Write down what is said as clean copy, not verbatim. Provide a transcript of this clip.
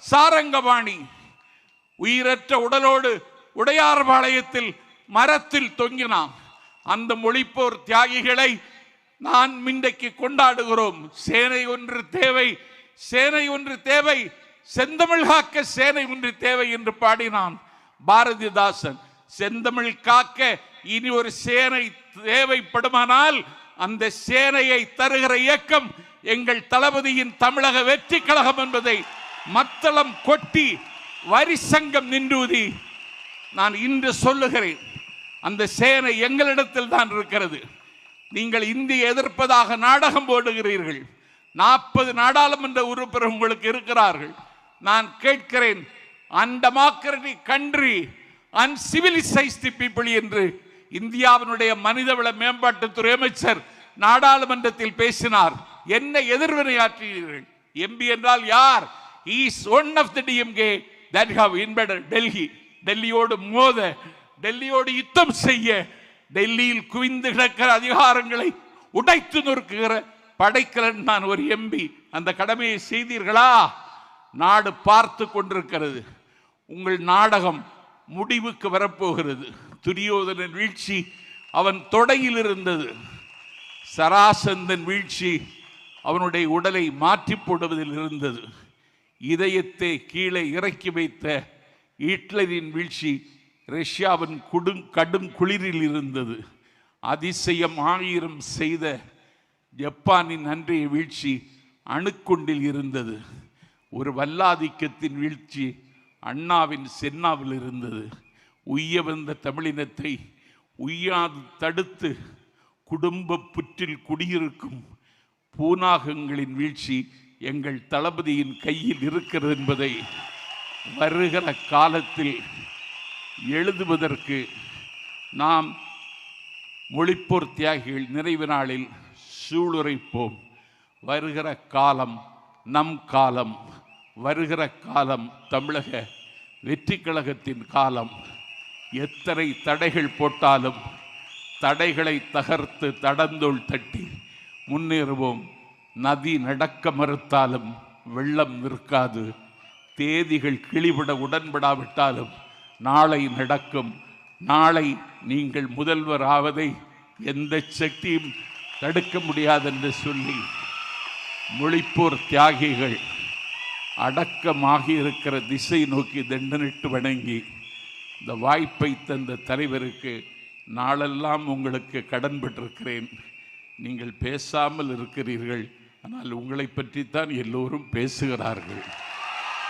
சாரங்கபாணி உயிரற்ற உடலோடு உடையார்பாளையத்தில் மரத்தில் தொங்கினான். அந்த மொழிப்போர் தியாகிகளை நான் இன்றைக்கு கொண்டாடுகிறோம். சேனை ஒன்று தேவை, சேனை ஒன்று தேவை, செந்தமிழ் காக்க சேனை ஒன்று தேவை என்று பாடினான் பாரதிதாசன். செந்தமிழ் காக்க இனி ஒரு சேனை தேவைப்படுமானால் அந்த சேனையை தருகிற இயக்கம் எங்கள் தளபதியின் தமிழக வெற்றி கழகம் என்பதை மத்தளம் கொட்டி வரி சங்கம் நின்றுதி நான் இன்று சொல்லுகிறேன். அந்த சேனை எங்களிடத்தில் தான் இருக்கிறது. நீங்கள் இந்தியை எதிர்ப்பதாக நாடகம் போடுகிறீர்கள். 40 நாடாளுமன்ற உறுப்பினர் உங்களுக்கு இருக்கிறார்கள். நான் கேட்கிறேன், அன்டெமோக்ராட்டிக் கண்ட்ரி, அன்சிவிலைஸ்டு பீப்புள் என்று இந்தியாவினுடைய மனிதவள மேம்பாட்டுத்துறை அமைச்சர் நாடாளுமன்றத்தில் பேசினார். என்ன எதிர்வினையாற்றுகிறீர்கள்? எம்பி என்றால் யார்? He is one of the DMK that have invaded Delhi. டெல்லியோடு மோத, டெல்லியோடு யுத்தம் செய்ய, டெல்லியில் குவிந்து கிடக்கிற அதிகாரங்களை உடைத்து நொறுக்குகிற படைக்கலன் நான் ஒரு எம்பி. அந்த கடமையை செய்தீர்களா? நாடு பார்த்து கொண்டிருக்கிறது. உங்கள் நாடகம் முடிவுக்கு வரப்போகிறது. துரியோதனன் வீழ்ச்சி அவன் தொடையில் இருந்தது. சராசந்தன் வீழ்ச்சி அவனுடைய உடலை மாற்றி போடுவதில் இருந்தது. இதயத்தை கீழே இறக்கி வைத்த ஹிட்லரின் வீழ்ச்சி ரஷ்யாவின் கடும் குளிரில் இருந்தது. அதிசயம் 1000 செய்த ஜப்பானின் அன்றைய வீழ்ச்சி அணுக்குண்டில் இருந்தது. ஒரு வல்லாதிக்கத்தின் வீழ்ச்சி அண்ணாவின் சென்னாவில் இருந்தது. உய்ய வந்த தமிழினத்தை உய்யாது தடுத்து குடும்ப புற்றில் குடியிருக்கும் பூனாகங்களின் வீழ்ச்சி எங்கள் தளபதியின் கையில் இருக்கிறது என்பதை வருகிற காலத்தில் எழுதுவதற்கு நாம் மொழிப்போர் தியாகிகள் நிறைவு நாளில் சூளுரைப்போம். வருகிற காலம் நம் காலம், வருகிற காலம் தமிழக வெற்றி கழகத்தின் காலம். எத்தனை தடைகள் போட்டாலும் தடைகளை தகர்த்து தடந்தோள் தட்டி முன்னேறுவோம். நதி நடக்க மறுத்தாலும் வெள்ளம் நிற்காது. தேதிகள் கிளிவிட உடன்படாவிட்டாலும் நாளை நடக்கும். நாளை நீங்கள் முதல்வர் ஆவதை எந்த சக்தியும் தடுக்க முடியாது என்று சொல்லி மொழிப்போர் தியாகிகள் அடக்கமாகி இருக்கிற திசை நோக்கி தண்டனிட்டு வணங்கி இந்த வாய்ப்பை தந்த தலைவருக்கு நாளெல்லாம் உங்களுக்கு கடன்பட்டிருக்கிறேன். நீங்கள் பேசாமல் இருக்கிறீர்கள், ஆனால் உங்களை பற்றித்தான் எல்லோரும் பேசுகிறார்கள்.